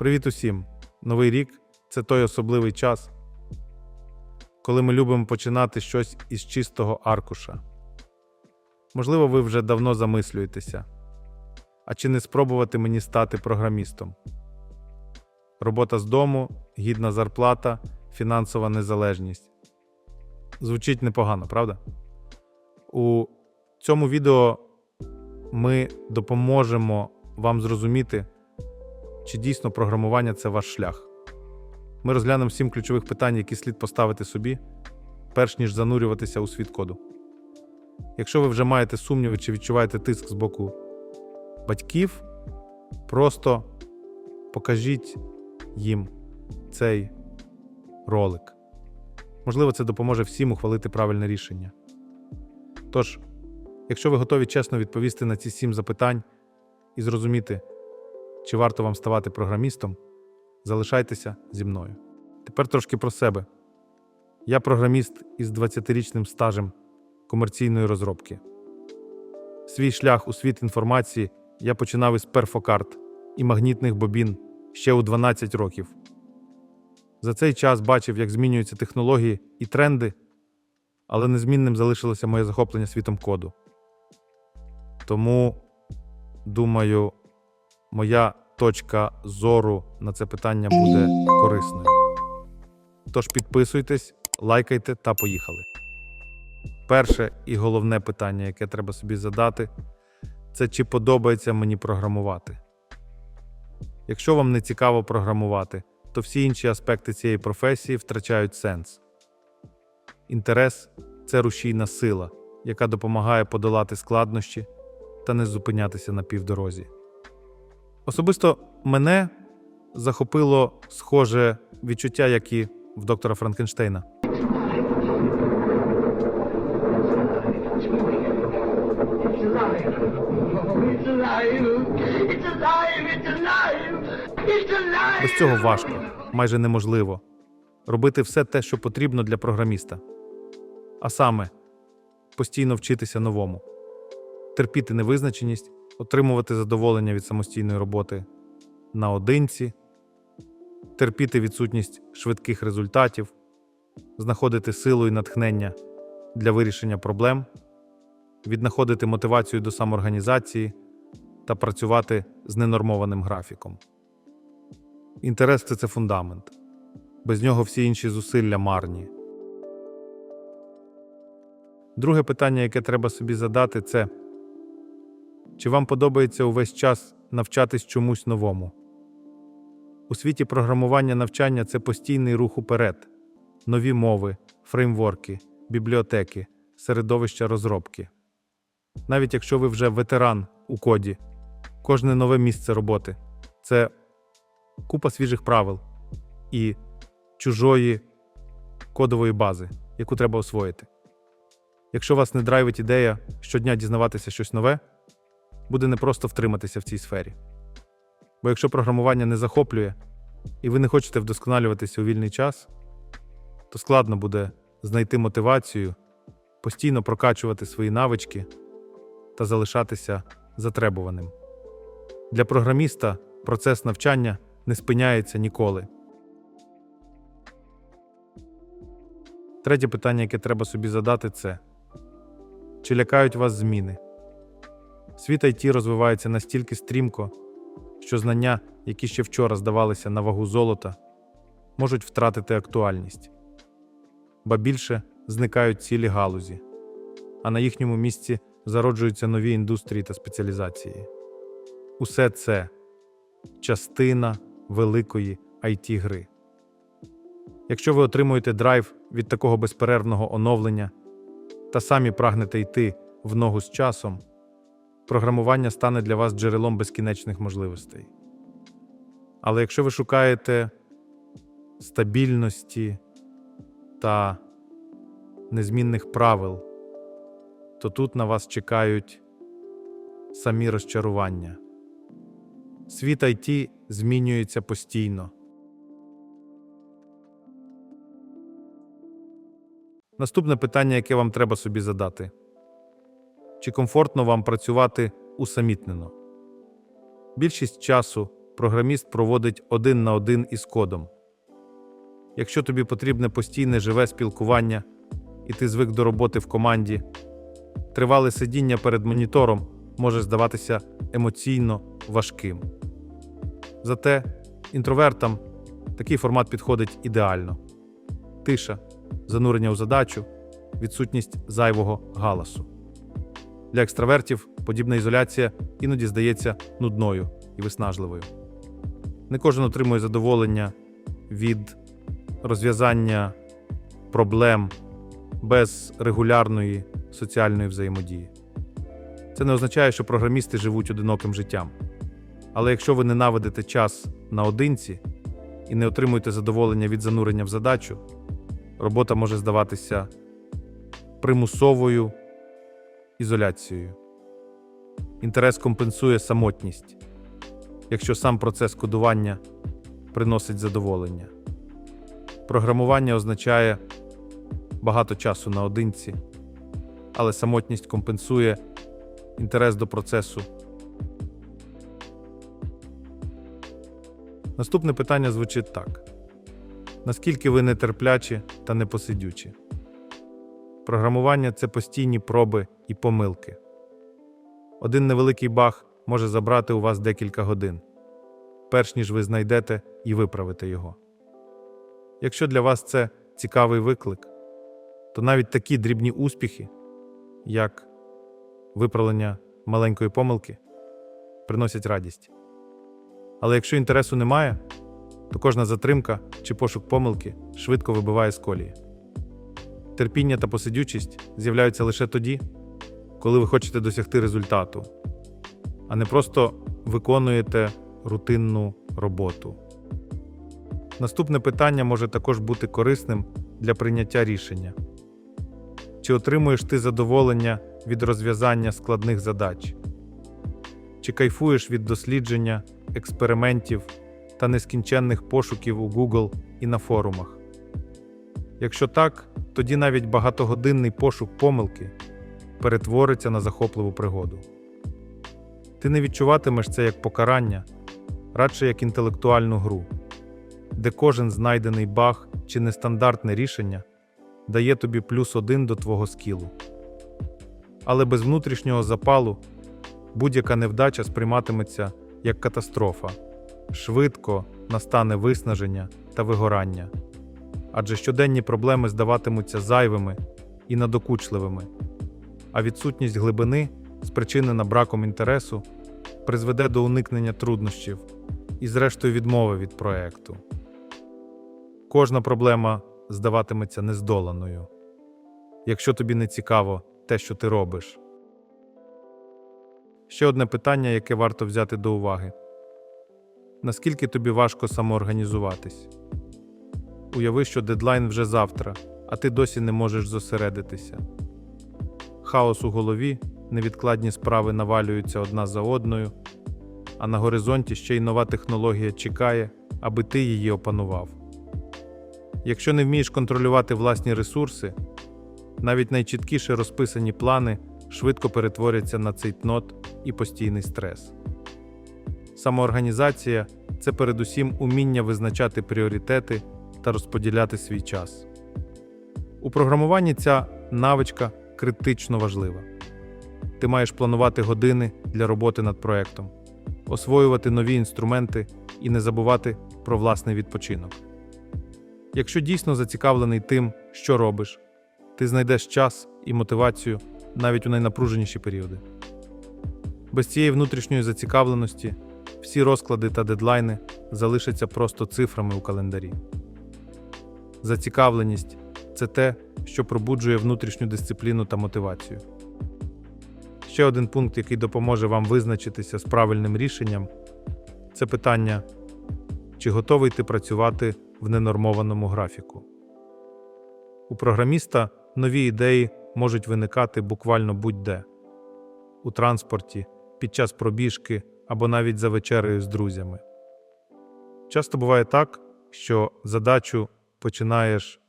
Привіт усім! Новий рік – це той особливий час, коли ми любимо починати щось із чистого аркуша. Можливо, ви вже давно замислюєтеся, а чи не спробувати мені стати програмістом? Робота з дому, гідна зарплата, фінансова незалежність. Звучить непогано, правда? У цьому відео ми допоможемо вам зрозуміти, чи дійсно програмування – це ваш шлях. Ми розглянемо 7 ключових питань, які слід поставити собі, перш ніж занурюватися у світ коду. Якщо ви вже маєте сумніви чи відчуваєте тиск з боку батьків, просто покажіть їм цей ролик. Можливо, це допоможе всім ухвалити правильне рішення. Тож, якщо ви готові чесно відповісти на ці 7 запитань і зрозуміти, чи варто вам ставати програмістом, залишайтеся зі мною. Тепер трошки про себе. Я програміст із 20-річним стажем комерційної розробки. Свій шлях у світ інформації я починав із перфокарт і магнітних бобін ще у 12 років. За цей час бачив, як змінюються технології і тренди, але незмінним залишилося моє захоплення світом коду. Тому, думаю, моя точка зору на це питання буде корисною. Тож підписуйтесь, лайкайте та поїхали. Перше і головне питання, яке треба собі задати, це чи подобається мені програмувати. Якщо вам не цікаво програмувати, то всі інші аспекти цієї професії втрачають сенс. Інтерес – це рушійна сила, яка допомагає подолати складнощі та не зупинятися на півдорозі. Особисто мене захопило схоже відчуття, як і в доктора Франкенштейна. Без цього важко, майже неможливо, робити все те, що потрібно для програміста. А саме, постійно вчитися новому, терпіти невизначеність, отримувати задоволення від самостійної роботи наодинці, терпіти відсутність швидких результатів, знаходити силу і натхнення для вирішення проблем, віднаходити мотивацію до самоорганізації та працювати з ненормованим графіком. Інтерес – це фундамент. Без нього всі інші зусилля марні. Друге питання, яке треба собі задати, це чи вам подобається увесь час навчатись чомусь новому? У світі програмування навчання – це постійний рух уперед. Нові мови, фреймворки, бібліотеки, середовища розробки. Навіть якщо ви вже ветеран у коді, кожне нове місце роботи – це купа свіжих правил і чужої кодової бази, яку треба освоїти. Якщо вас не драйвить ідея щодня дізнаватися щось нове, буде непросто втриматися в цій сфері. Бо якщо програмування не захоплює, і ви не хочете вдосконалюватися у вільний час, то складно буде знайти мотивацію, постійно прокачувати свої навички та залишатися затребуваним. Для програміста процес навчання не спиняється ніколи. Третє питання, яке треба собі задати, це чи лякають вас зміни? Світ IT розвивається настільки стрімко, що знання, які ще вчора здавалися на вагу золота, можуть втратити актуальність. Ба більше зникають цілі галузі, а на їхньому місці зароджуються нові індустрії та спеціалізації. Усе це – частина великої IT-гри. Якщо ви отримуєте драйв від такого безперервного оновлення та самі прагнете йти в ногу з часом, програмування стане для вас джерелом безкінечних можливостей. Але якщо ви шукаєте стабільності та незмінних правил, то тут на вас чекають самі розчарування. Світ IT змінюється постійно. Наступне питання, яке вам треба собі задати. Чи комфортно вам працювати усамітнено? Більшість часу програміст проводить 1 на 1 із кодом. Якщо тобі потрібне постійне живе спілкування, і ти звик до роботи в команді, тривале сидіння перед монітором може здаватися емоційно важким. Зате інтровертам такий формат підходить ідеально. Тиша, занурення у задачу, відсутність зайвого галасу. Для екстравертів подібна ізоляція іноді здається нудною і виснажливою. Не кожен отримує задоволення від розв'язання проблем без регулярної соціальної взаємодії. Це не означає, що програмісти живуть одиноким життям. Але якщо ви ненавидите час наодинці і не отримуєте задоволення від занурення в задачу, робота може здаватися примусовою ізоляцією. Інтерес компенсує самотність, якщо сам процес кодування приносить задоволення. Програмування означає багато часу наодинці, але самотність компенсує інтерес до процесу. Наступне питання звучить так. Наскільки ви нетерплячі та непосидючі? Програмування – це постійні проби і помилки. Один невеликий баг може забрати у вас декілька годин, перш ніж ви знайдете і виправите його. Якщо для вас це цікавий виклик, то навіть такі дрібні успіхи, як виправлення маленької помилки, приносять радість. Але якщо інтересу немає, то кожна затримка чи пошук помилки швидко вибиває з колії. Терпіння та посидючість з'являються лише тоді, коли ви хочете досягти результату, а не просто виконуєте рутинну роботу. Наступне питання може також бути корисним для прийняття рішення. Чи отримуєш ти задоволення від розв'язання складних задач? Чи кайфуєш від дослідження, експериментів та нескінченних пошуків у Google і на форумах? Якщо так, тоді навіть багатогодинний пошук помилки перетвориться на захопливу пригоду. Ти не відчуватимеш це як покарання, радше як інтелектуальну гру, де кожен знайдений баг чи нестандартне рішення дає тобі +1 до твого скілу. Але без внутрішнього запалу будь-яка невдача сприйматиметься як катастрофа. Швидко настане виснаження та вигорання. Адже щоденні проблеми здаватимуться зайвими і надокучливими, а відсутність глибини, спричинена браком інтересу, призведе до уникнення труднощів і, зрештою, відмови від проекту. Кожна проблема здаватиметься нездоланою, якщо тобі не цікаво те, що ти робиш. Ще одне питання, яке варто взяти до уваги. Наскільки тобі важко самоорганізуватись? Уяви, що дедлайн вже завтра, а ти досі не можеш зосередитися. Хаос у голові, невідкладні справи навалюються одна за одною, а на горизонті ще й нова технологія чекає, аби ти її опанував. Якщо не вмієш контролювати власні ресурси, навіть найчіткіше розписані плани швидко перетворяться на цейтнот і постійний стрес. Самоорганізація – це передусім уміння визначати пріоритети та розподіляти свій час. У програмуванні ця навичка критично важлива. Ти маєш планувати години для роботи над проектом, освоювати нові інструменти і не забувати про власний відпочинок. Якщо дійсно зацікавлений тим, що робиш, ти знайдеш час і мотивацію навіть у найнапруженіші періоди. Без цієї внутрішньої зацікавленості всі розклади та дедлайни залишаться просто цифрами у календарі. Зацікавленість – це те, що пробуджує внутрішню дисципліну та мотивацію. Ще один пункт, який допоможе вам визначитися з правильним рішенням – це питання, чи готовий ти працювати в ненормованому графіку. У програміста нові ідеї можуть виникати буквально будь-де – у транспорті, під час пробіжки або навіть за вечерею з друзями. Часто буває так, що задачу починаєш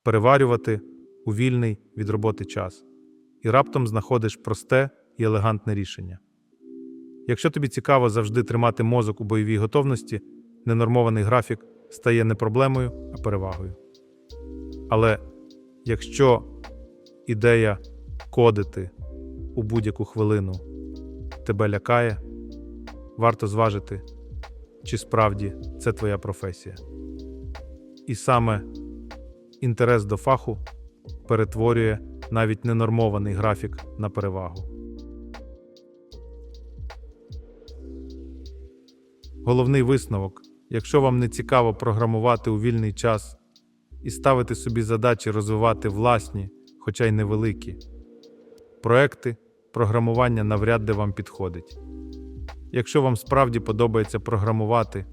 переварювати у вільний від роботи час і раптом знаходиш просте і елегантне рішення. Якщо тобі цікаво завжди тримати мозок у бойовій готовності, ненормований графік стає не проблемою, а перевагою. Але якщо ідея кодити у будь-яку хвилину тебе лякає, варто зважити, чи справді це твоя професія. І саме інтерес до фаху перетворює навіть ненормований графік на перевагу. Головний висновок: якщо вам не цікаво програмувати у вільний час і ставити собі задачі розвивати власні, хоча й невеликі, проекти, програмування навряд ли вам підходить. Якщо вам справді подобається програмувати,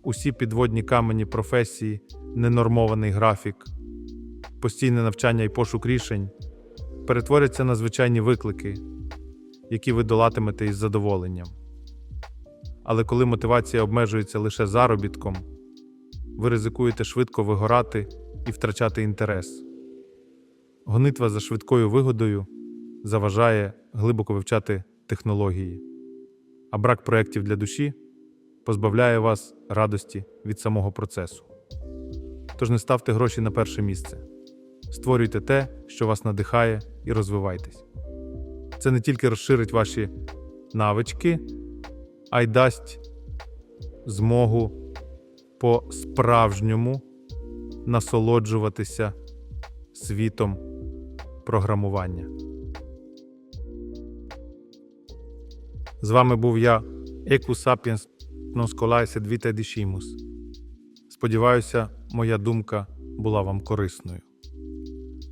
усі підводні камені професії, ненормований графік, постійне навчання і пошук рішень перетворяться на звичайні виклики, які ви долатимете із задоволенням. Але коли мотивація обмежується лише заробітком, ви ризикуєте швидко вигорати і втрачати інтерес. Гонитва за швидкою вигодою заважає глибоко вивчати технології, а брак проєктів для душі позбавляє вас радості від самого процесу. Тож не ставте гроші на перше місце. Створюйте те, що вас надихає, і розвивайтесь. Це не тільки розширить ваші навички, а й дасть змогу по-справжньому насолоджуватися світом програмування. З вами був я, Equus Sapiens non scolae sed vitae decimus. Сподіваюся, моя думка була вам корисною.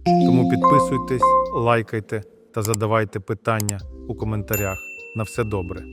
Тому підписуйтесь, лайкайте та задавайте питання у коментарях. На все добре!